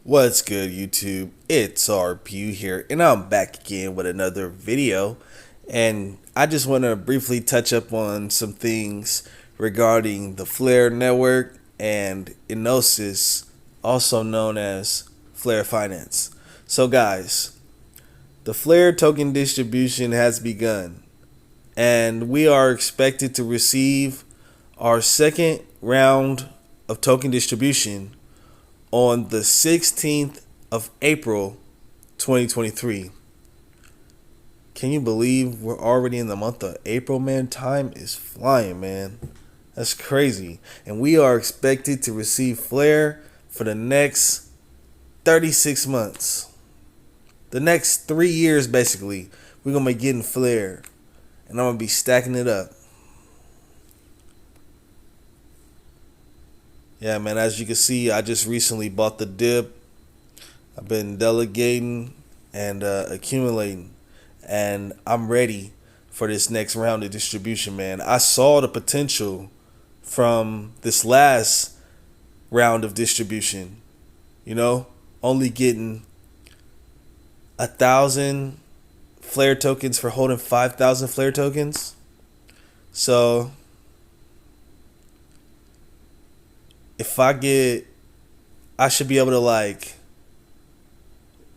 What's good, YouTube? It's RPU here, and I'm back again with another video. And I just want to briefly touch up on some things regarding the FLR network and Enosis, also known as FLR Finance. So, guys, the FLR token distribution has begun, and we are expected to receive our second round of token distribution on the 16th of April 2023. Can you believe we're already in the month of April, man? Time is flying, man. That's crazy. And we are expected to receive FLR for the next 36 months. The next 3 years, basically, we're going to be getting FLR. And I'm going to be stacking it up. Yeah, man, as you can see, I just recently bought the dip. I've been delegating and accumulating, and I'm ready for this next round of distribution, man. I saw the potential from this last round of distribution, only getting 1,000 FLR tokens for holding 5,000 FLR tokens. So if I should be able to,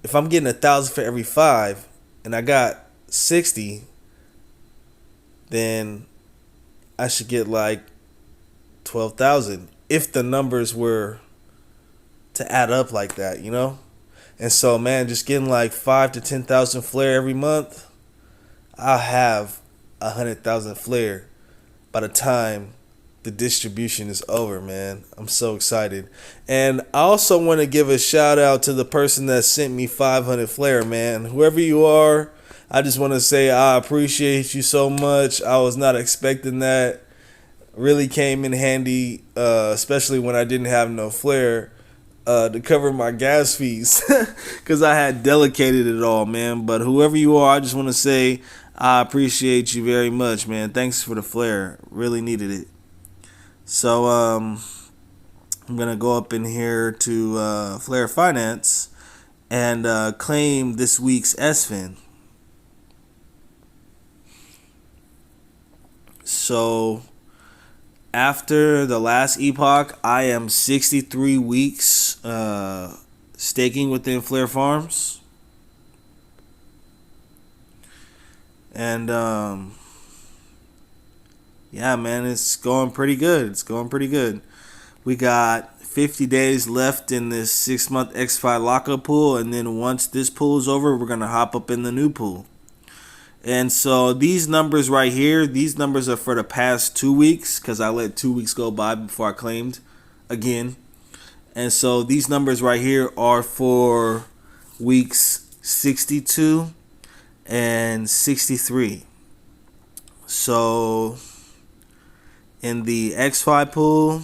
if I'm getting 1,000 for every 5 and I got 60, then I should get 12,000 if the numbers were to add up like that, And so, man, just getting 5 to 10,000 FLR every month, I'll have 100,000 FLR by the time the distribution is over, man. I'm so excited. And I also want to give a shout out to the person that sent me 500 FLR, man. Whoever you are, I just want to say I appreciate you so much. I was not expecting that. Really came in handy, especially when I didn't have no FLR to cover my gas fees, because I had delegated it all, man. But whoever you are, I just want to say I appreciate you very much, man. Thanks for the FLR. Really needed it. So I'm gonna go up in here to FLR Finance and claim this week's SFIN. So after the last epoch, I am 63 weeks staking within FLR Farms, and yeah, man, it's going pretty good. We got 50 days left in this 6-month XFi lockup pool, and then once this pool is over, we're going to hop up in the new pool. And so these numbers right here, these numbers are for the past 2 weeks, because I let 2 weeks go by before I claimed again. And so these numbers right here are for weeks 62 and 63. So in the XFi pool,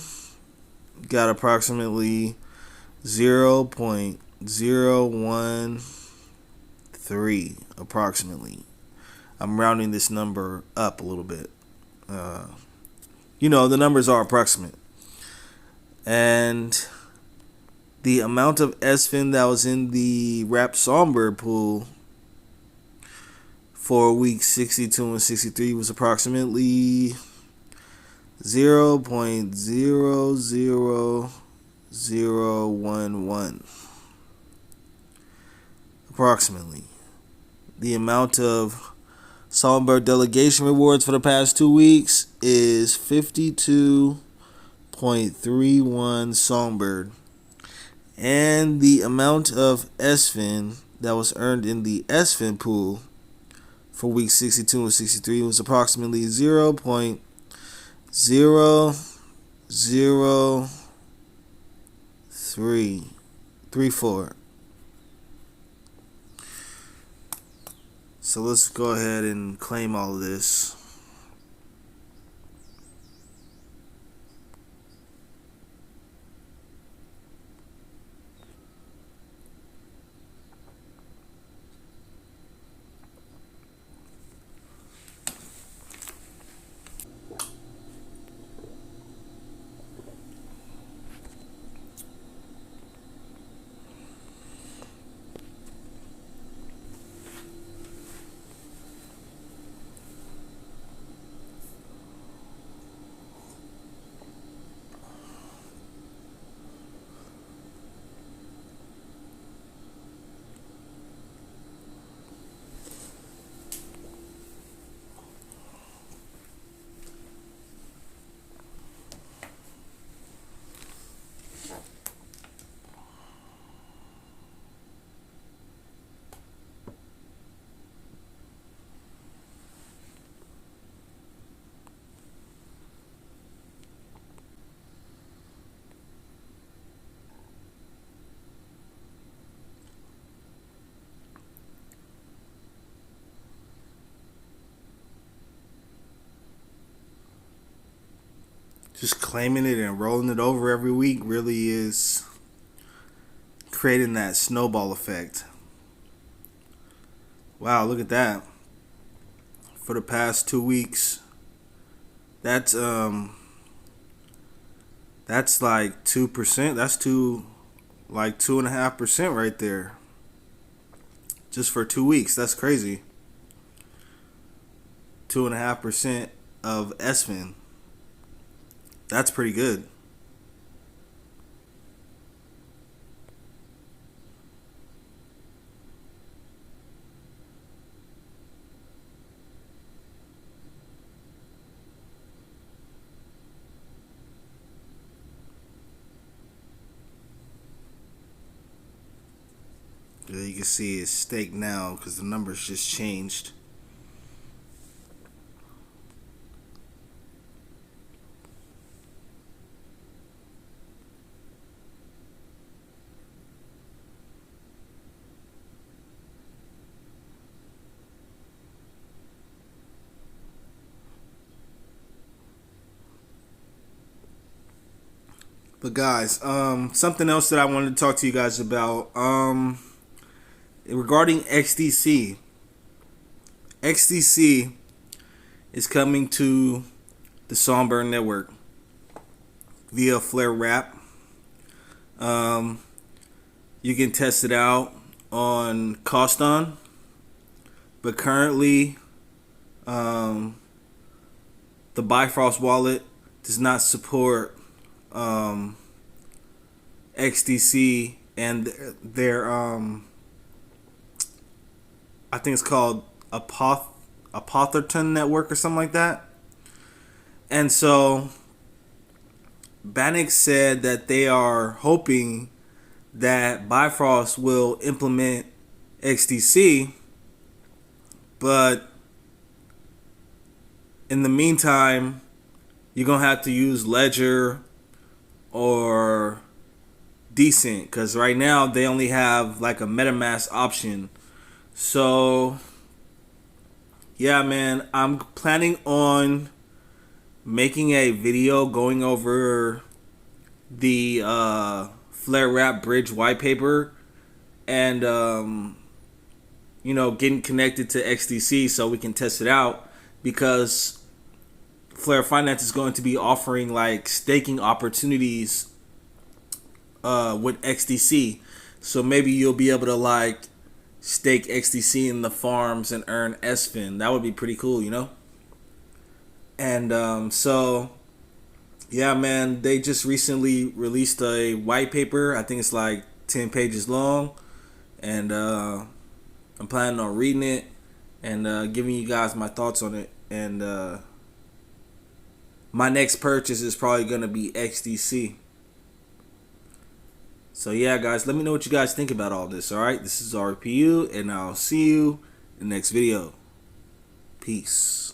got approximately 0.013 approximately. I'm rounding this number up a little bit. The numbers are approximate. And the amount of SFIN that was in the wrapped Songbird pool for weeks 62 and 63 was approximately 0.00011 approximately. The amount of Songbird delegation rewards for the past 2 weeks is 52.31 Songbird. And the amount of SFIN that was earned in the SFIN pool for weeks 62 and 63 was approximately 0.00334. So let's go ahead and claim all of this. just claiming it and rolling it over every week really is creating that snowball effect. Wow, look at that. For the past 2 weeks, that's like 2%. That's 2.5% right there. Just for 2 weeks. That's crazy. 2.5% of SFIN. That's pretty good. You can see it's staked now because the numbers just changed. But guys, something else that I wanted to talk to you guys about, regarding XDC. XDC is coming to the Songbird network via FLR wrap. You can test it out on Coston, but currently, the Bifrost wallet does not support XDC and their I think it's called Apotherton network or something like that. And so Bannock said that they are hoping that Bifrost will implement XDC, but in the meantime, you're gonna have to use Ledger or Decent, because right now they only have like a MetaMask option. So yeah, man, I'm planning on making a video going over the FLR wrap bridge white paper and getting connected to XDC so we can test it out, because FLR Finance is going to be offering like staking opportunities with XDC. So maybe you'll be able to like stake XDC in the farms and earn SFIN. That would be pretty cool, you know? And so yeah, man, they just recently released a white paper. I think it's like 10 pages long, and I'm planning on reading it and giving you guys my thoughts on it. And my next purchase is probably gonna be XDC. So yeah, guys, let me know what you guys think about all this. Alright, this is RPU, and I'll see you in the next video. Peace.